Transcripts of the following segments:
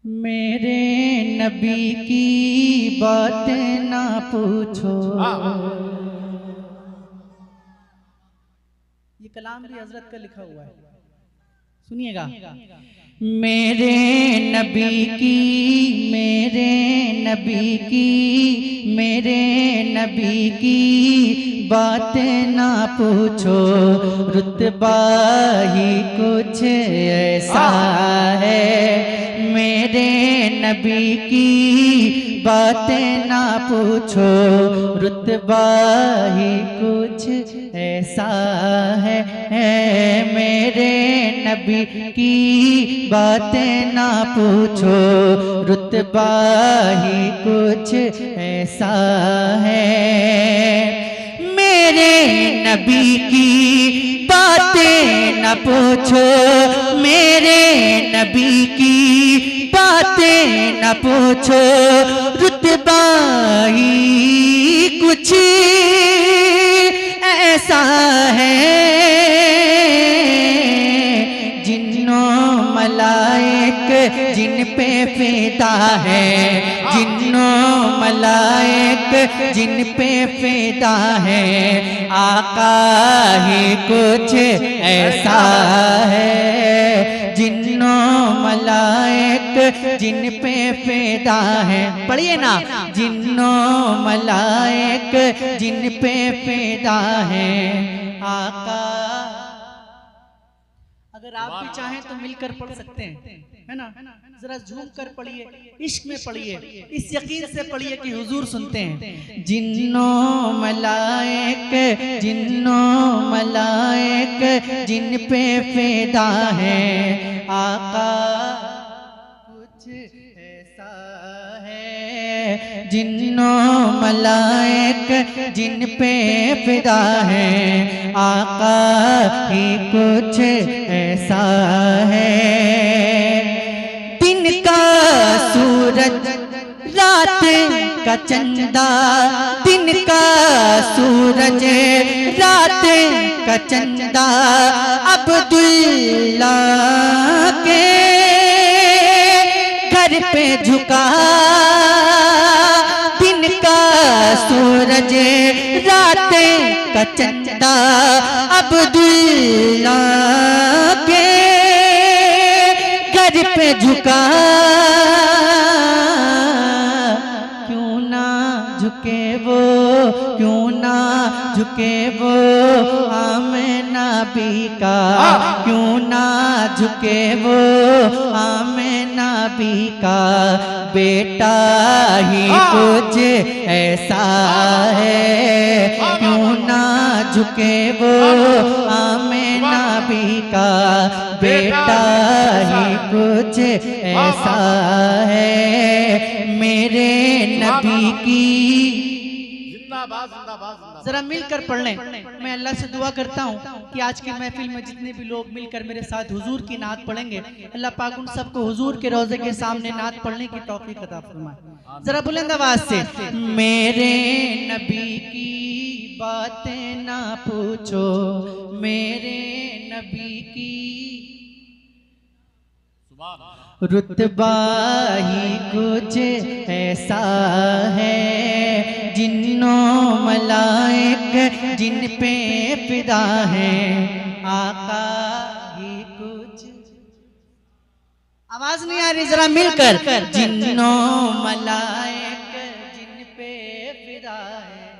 मेरे नबी की बातें ना पूछो। ये कलाम भी हजरत का लिखा हुआ है, सुनिएगा। मेरे नबी की, मेरे नबी की, मेरे नबी की बातें ना पूछो। रुतबा ही कुछ ऐसा है। मेरे नबी की बातें ना पूछो। रुतबा ही कुछ ऐसा है। मेरे नबी की बातें ना पूछो। रुतबा ही कुछ ऐसा है। मेरे नबी की बातें न पूछो। मेरे नबी की बातें न पूछो। रुतबा ही कुछ ऐसा है। जिन्नो मलाइक जिन पे फिदा है। जिन्नो मलाइक जिन पे फिदा है। आका ही कुछ ऐसा है। जिन्नो मलाइक जिन पे फिदा है। पढ़िए ना, जिन्नो मलाइक जिन पे फिदा है। आका। अगर आप भी चाहें तो मिलकर पढ़ सकते हैं, है ना। जरा झूम कर पढ़िए, इश्क में पढ़िए, इस यकीन से पढ़िए कि हुजूर सुनते हैं। जिन्नो मलाइक, जिन्नो मलाइक जिन पे फिदा है। आका कुछ ऐसा है। जिन्नो मलाइक जिन पे फिदा है। आका ही कुछ ऐसा है। दिन का सूरज रात का चंदा। दिन का सूरज रात का चंदा। अब्दुल्ला के घर पे झुका। दिन का सूरज रात का चंदा। अब्दुल्ला के घर पे झुका। क्यों ना झुके वो, क्यों ना झुके वो आमिना बी का। क्यों ना झुके वो आमिना बी का। बेटा ही कुछ ऐसा है। क्यों ना झुके वो आमिना बी का। बेटा ही कुछ ऐसा है। मेरे नबी की। जरा मिलकर पढ़ लें। मैं अल्लाह से दुआ करता हूँ कि आज की महफिल में जितने भी लोग मिलकर मेरे साथ हुजूर की नात पढ़ेंगे, अल्लाह पाक उन सबको हुजूर के रोजे के सामने नात पढ़ने की तौफीक अता फरमाए। जरा बुलंद आवाज से, मेरे नबी की बातें ना पूछो। मेरे नबी की रुतबा ही कुछ ऐसा है। जिन्नो मलाइक जिन पे फिदा है। आका ही कुछ। आवाज नहीं आ रही, जरा मिलकर। जिन्नो मलाइक जिन पे फिदा है।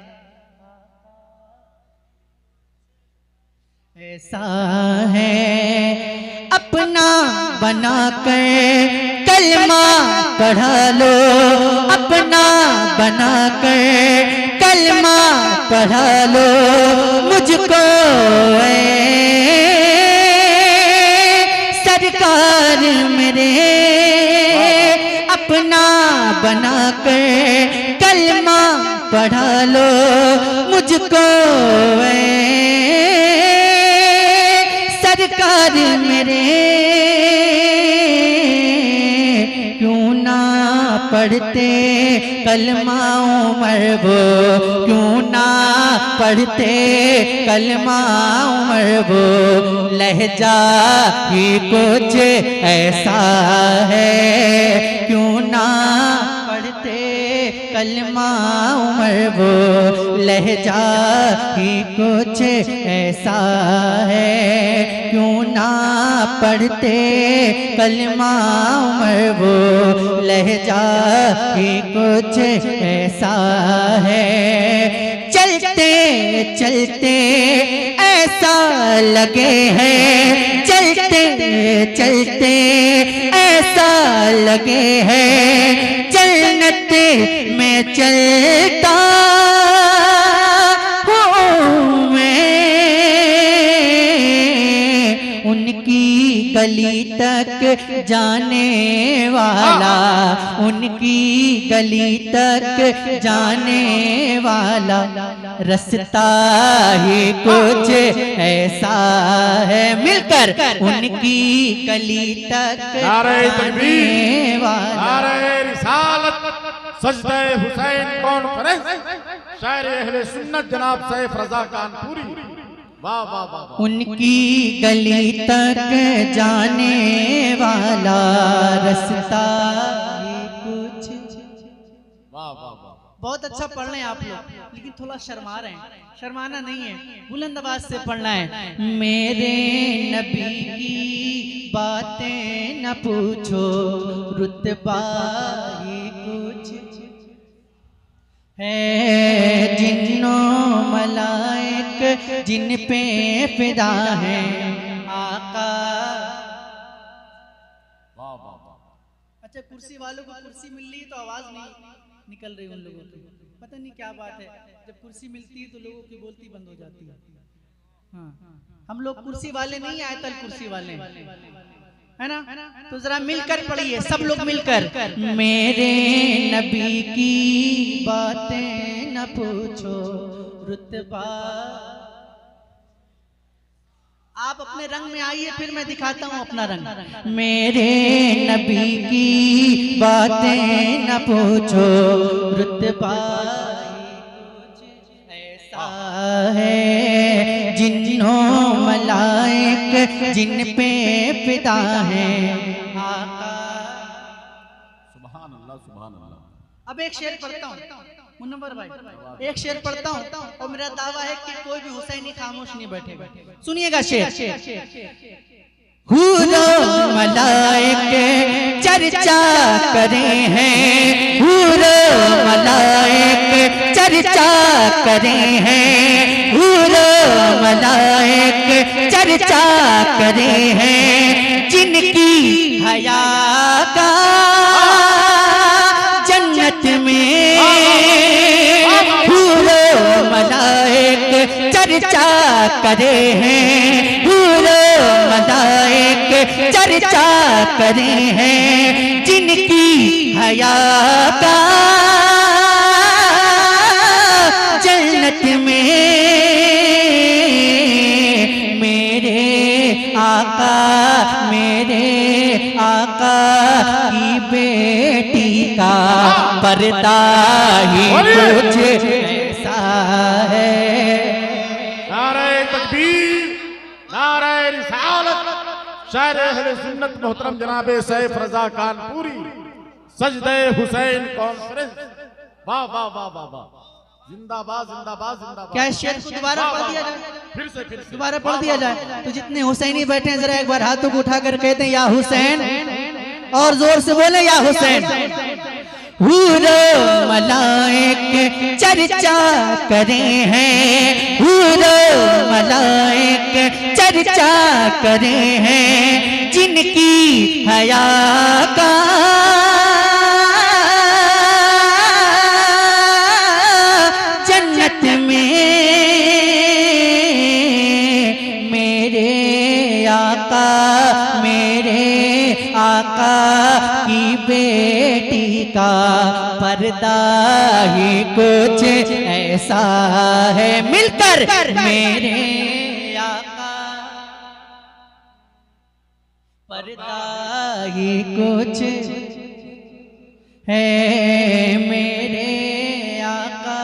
ऐसा है। अपना बना कर कलमा पढ़ा लो। अपना बना कर कलमा पढ़ा लो। मुझको सरकार मेरे अपना बना कर कलमा पढ़ा लो। मुझको सरकार मेरे क्यों ना पढ़ते कलमा उमर वो। क्यों ना पढ़ते कलमा उमर वो। लहजा ही कुछ ऐसा है। कलमा उमर वो लहजा ही कुछ ऐसा है, क्यों ना पढ़ते कलमा उमर वो लहजा ही कुछ ऐसा है। चलते चलते ऐसा लगे है, चलते चलते ऐसा लगे है, जन्नत में चलता हूँ मैं, उनकी गली तक जाने वाला, उनकी गली तक जाने वाला, रास्ता ही कुछ ऐसा है। मिलकर उनकी गली तक जाने वाला। नारे रिसालत, सजदे हुसैन कॉन्फ्रेंस, शायर अहले सुन्नत जनाब सैफ रजा कानपुरी। वाह वाह वाह। उनकी गली तक जाने वाला, रास्ता ही कुछ। वाह वाह वाह। बहुत अच्छा पढ़ रहे हैं आप लोग, लेकिन थोड़ा शर्मा रहे हैं। शर्माना नहीं है, बुलंद आवाज से पढ़ना है। मेरे नबी की बातें न पूछो, रुतबा ही कुछ है, जिन्नों मलाइक जिन पे फिदा है आका। वाह वाह वाह। अच्छा, कुर्सी वालों को कुर्सी मिल रही है तो आवाज नहीं निकल रही उन लोगों की, पता नहीं क्या बात है। जब कुर्सी मिलती है तो लोगों की बोलती बंद हो जाती है। हाँ, हम लोग कुर्सी वाले नहीं, आयतल कुर्सी वाले है ना। तो जरा मिलकर पढ़िए सब लोग मिलकर। मेरे नबी की बातें न पूछो, रुतबा। आप अपने रंग में आइए, फिर मैं दिखाता हूँ अपना रंग। मेरे नबी की बातें न पूछो, रुतबा ऐसा है, जिन्नों मलाइक जिन पे फिदा है आका। सुभान अल्लाह सुभान अल्लाह। अब एक शेर पढ़ता हूँ मुनव्वर भाई, एक शेर पढ़ता हूँ और मेरा दावा है कि कोई भी हुसैनी खामोश नहीं बैठेगा। सुनिएगा शेर। हूरो मलाइक चर्चा करे हैं, हूरो मलाइक चर्चा करे हैं, हूरो मलाइक चर्चा करे हैं, जिनकी हया का जन्नत में हूरो मलाइक चर्चा करे हैं, हूरो मलाइक चर्चा करे हैं, जिनकी हया का जन्नत में मेरे आका, मेरे आका की बेटी का पर्दा ही कुछ ऐसा है। नारे तकबीर, नारे रिसालत, शायर अहले सुन्नत मोहतरम जनाबे सैफ रजा कानपुरी, सजदे हुसैन कॉन्फ्रेंस। वाह वाह वाह वाह वाह। जिंदाबाद जिंदाबाद जिंदाबाद। क्या इस शेर को दोबारा पढ़ दिया जाए? फिर से दोबारा पढ़ दिया जाए तो जितने हुसैनी बैठे हैं जरा एक बार हाथों को उठाकर कहते हैं या हुसैन, और जोर से बोले या हुसैन। हूरो मलाइक चर्चा करे हैं, हूरो मलाइक चर्चा करे हैं, जिनकी हया का जन्नत में मेरे आका, मेरे आका की बेटी का पर्दा ही कुछ ऐसा है। मिलकर मेरे आका पर्दा ही कुछ है, मेरे आका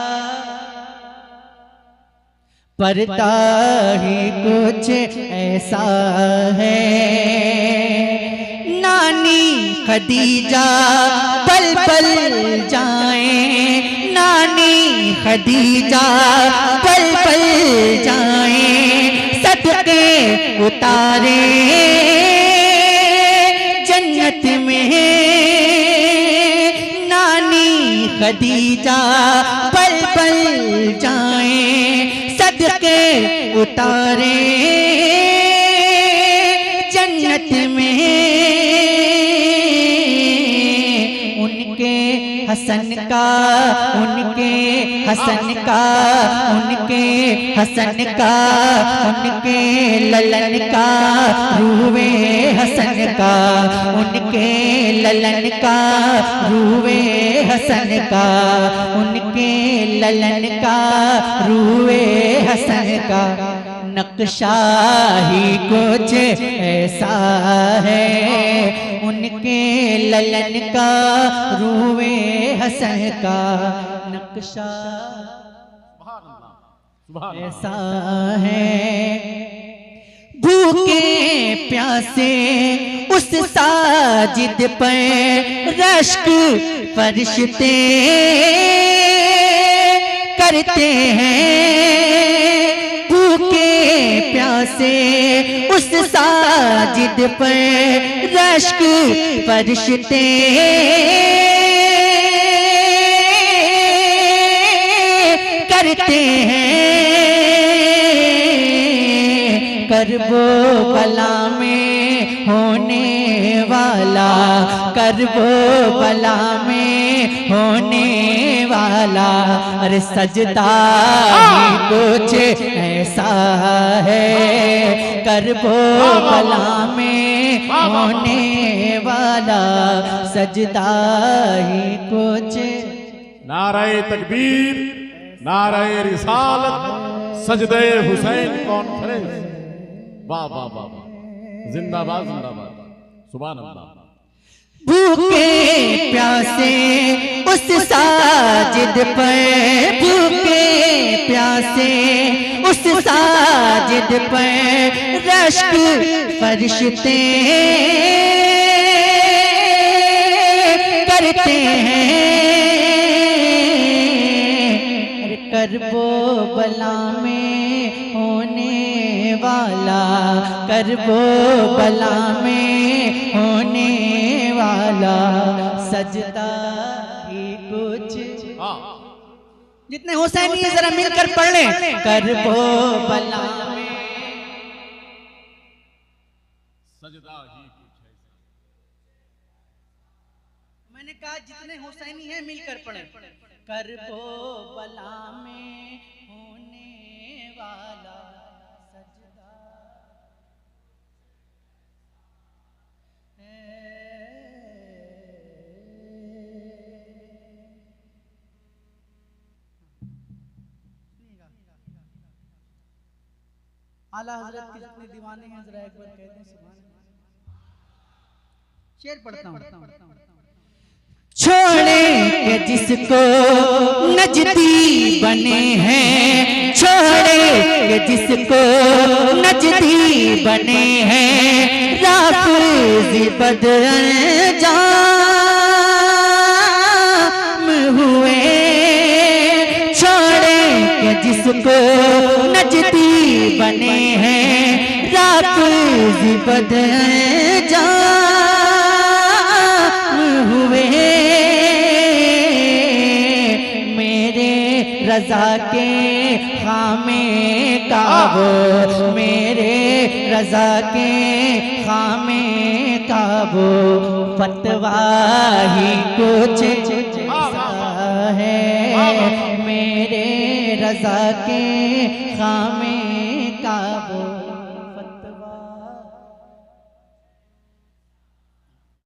पर्दा ही कुछ ऐसा है। नानी खदीजा पल पल जाए, नानी खदीजा पल पल जाए, सदके उतारे जन्नत में। नानी खदीजा पल पल जाए, सदके उतारे जन्नत में। उनके हसन का, उनके हसन का, उनके हसन का, उनके ललन का, रूवे हसन का, उनके ललन का, रूवे हसन का, उनके ललन का, रूवे हसन का। नक्शा ही कुछ ऐसा है, उनके ललन का, रूवे हसन का। नक्शा ऐसा है, भूखे प्यासे उस साजिद पर रश्क फरिश्ते करते हैं। भूखे प्यासे उस साजिद पर रश्क फरिश्ते करते हैं। करबो बला में होने वाला, करबो बला में होने वाला। अरे सजदा ही कुछ ऐसा है, करबो बला में होने वाला, सजदा ही कुछ। नाराए तकबीर, नाराए रिसालत, सजदे हुसैन कॉन्फ्रेंस। वाह वाह वाह वाह, जिंदाबाद जिंदाबाद, सुभान अल्लाह। भूखे प्यासे उस साजिद पर, भूखे प्यासे उस साजिद पर रश्क फरिश्ते करते हैं। करबो बला में होने वाला, करबो बला में होने वाला, सजदा ही कुछ। जितने हुसैनी है जरा मिलकर पढ़ लें। करबो बला में सजदा ही कुछ है। मैंने कहा जितने हुसैनी हैं मिलकर पढ़ें। करबो बला में होने वाला, सजदा है। आला हजरत के जितने दीवाने हैं जरा एक बार कहते हैं सुभान अल्लाह। शेर पढ़ता हूँ। छोड़े के जिसको नजदी बने हैं, छोड़े के जिसको नजदी बने हैं, राफ़िज़ बदअंजाम हुए। छोड़े के जिसको नजदी बने हैं, राफ़िज़ बदअंजाम हुए। रज़ा के खामे काबो, मेरे रज़ा के खामे काबो, फतवा ही कुछ ऐसा है। मेरे रज़ा के खामे काबो।